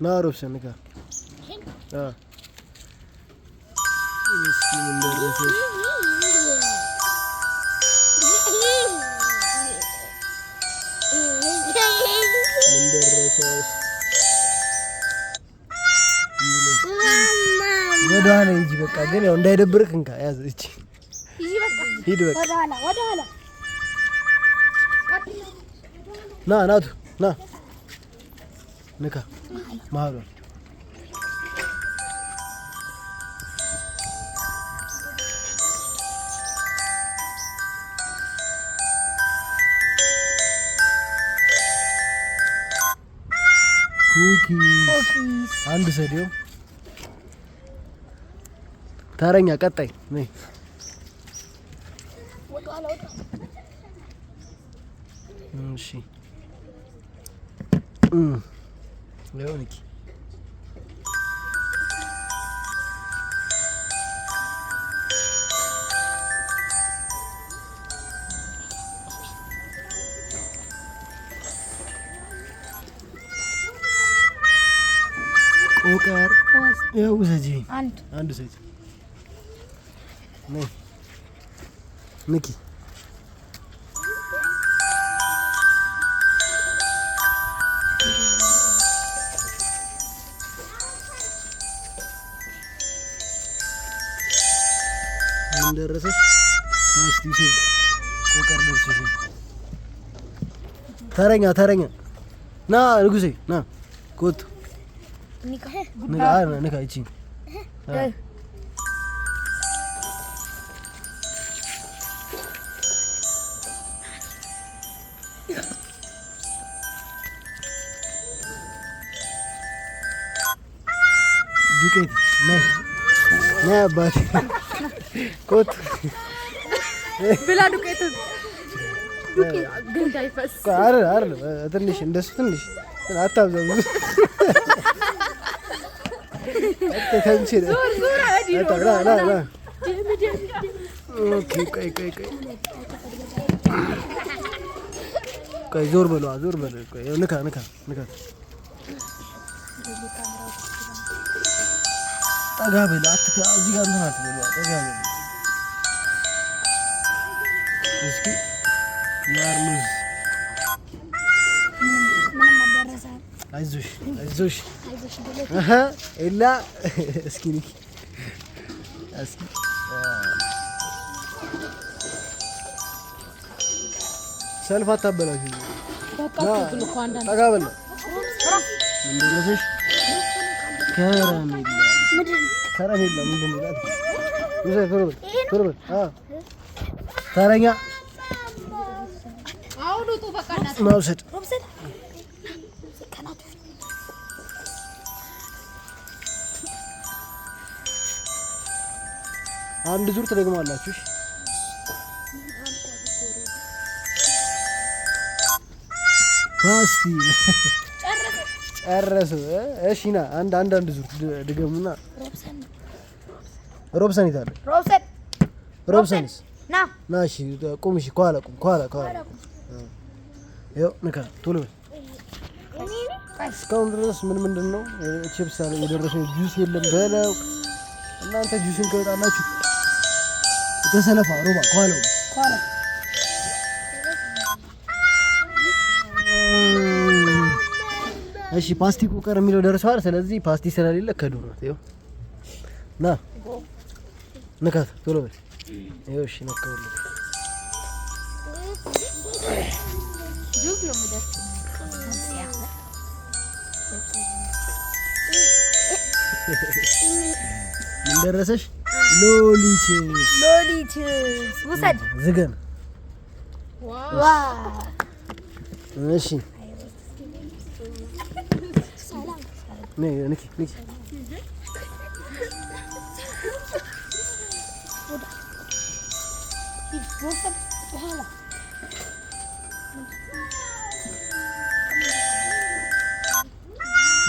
نا روبسن نكا مسكين من درسه ወደኋላ ሂጂ በቃ ግን ያው እንዳይደብርክ እንካ ያዝ እቺ ሂድ በቃ ወደኋላ ና ናቱ ና ንካ መሀሉ ኩኪስ አንድ ሰዲው ታረኛ ቀጣይ ነይ እሺ ሌኦኒኪ ኦካር ያው ዘጂ አንድ ሰጂ ነይ ንኪ እንደረሰሽ ማስቲሽ ኦካር ደርሰሽ ተረኛ ና ንጉሴ ና ኮት ንካ እቺ ዱቄት ና አባቴ ኮት ብላ ዱቄት ግን እንዳይፈስ አይደል ትንሽ እንደሱ ትንሽ አታብዛው ተንቺ ላ ኦኬ ቆይ ዞር በሉ ቆይ ንካ ጠጋ በል አትካ እዚህ ጋር ነው አትበሉ ጠጋ በል እስኪ ያርሙዝ አይዞሽ አሃ ኤላ እስኪ ንኪ እስኪ ሰልፍ አታበላሽ ጠጋ በል እንደለሽ ከረሜላ ምንድን ነው ቶሎ በል ተረኛ አሁን ወጡ በቃ ማውሰድ አንድ ዙር ትደግማላችሁ ፓስቲ ጨረሱ እሺ ና አንድ ዙር ድገሙና ሮብሰን ይታለ ሮብሰንስ ና እሺ ቁም እሺ ከኋላ ይኸው ንካ ቶሎ እስካሁን ድረስ ምንድን ነው ቺፕስ አለ የደረሰው ጁስ የለም በለው እናንተ ጁስን ከወጣላችሁ ተሰለፋ ሮባ ከኋላ እሺ ፓስቲ ኩከር የሚለው ደርሷል ስለዚህ ፓስቲ ስለሌለ ከዱር ነው ይኸው ና ንካት ቶሎ በል ይኸው እሺ ነካውልኝ ጁስ ነው ማለት ምን ደረሰሽ ሎሊች ውሰድ ዝገን ዋው እሺ ሰላም ንኪ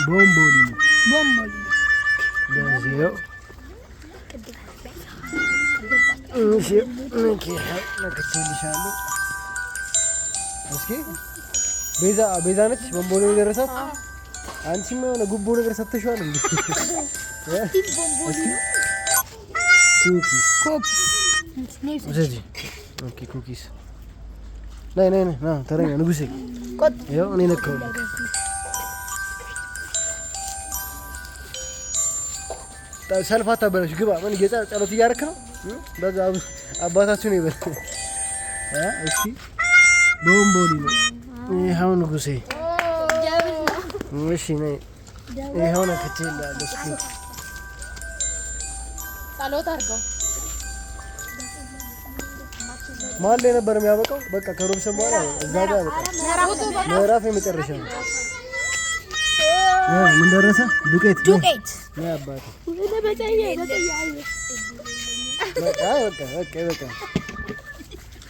ቦምቦሊ ያዚው እሺ ንኪ ነክቼልሻለሁ እስኪ ቤዛ ነች ቦምቦሊ የደረሳት አንቺማ የሆነ ጉቦ ነገር ሰጥተሽዋል እንዴ? ኩኪስ ኦኬ ኩኪስ ነይ ና ተረኛ ንጉሴ ያው እኔ ነካው ሰልፋታ በለሽ ግባ ምን ጸሎት እያደረክ ነው በዛ አባታችሁ ነው ይበል እስኪ ቦምቦሊ ነው ይሄው ንጉሴ እሺ ነይ ይሄው ነው ከተላለ እስኪ ጸሎት አድርገው ማን ላይ ነበር የሚያበቃው በቃ ከሮብ ሰሞን እዛ ጋር በቃ ምዕራፍ የመጨረሻ ነው ምን ደረሰ ዱቄት ያ አባቴ በቃ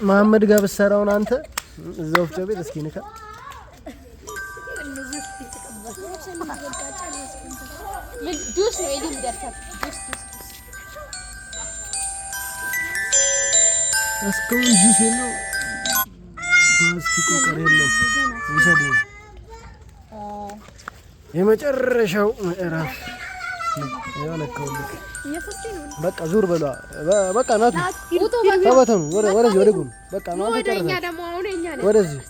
መሐመድ ጋር ብትሰራውን አንተ እዛው ወፍጮ ቤት እስኪ ንካ ምን ጁስ ነው ይሄ የሚደርሰው እስካሁን ጁስ ነው ፕላስቲኩ ቀረለው ወሰደ የመጨረሻው ምዕራፍ በቃ ዙር በሏ በቃ ናቱ ተበተኑ ወደዚህ ወደ ጎን በቃ ነው ወደኛ ደግሞ አሁንኛ ነው ወደዚህ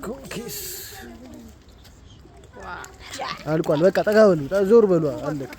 ኩኪስ አልቋል በቃ ጠጋ በሉ ዞር በሉ አለቀ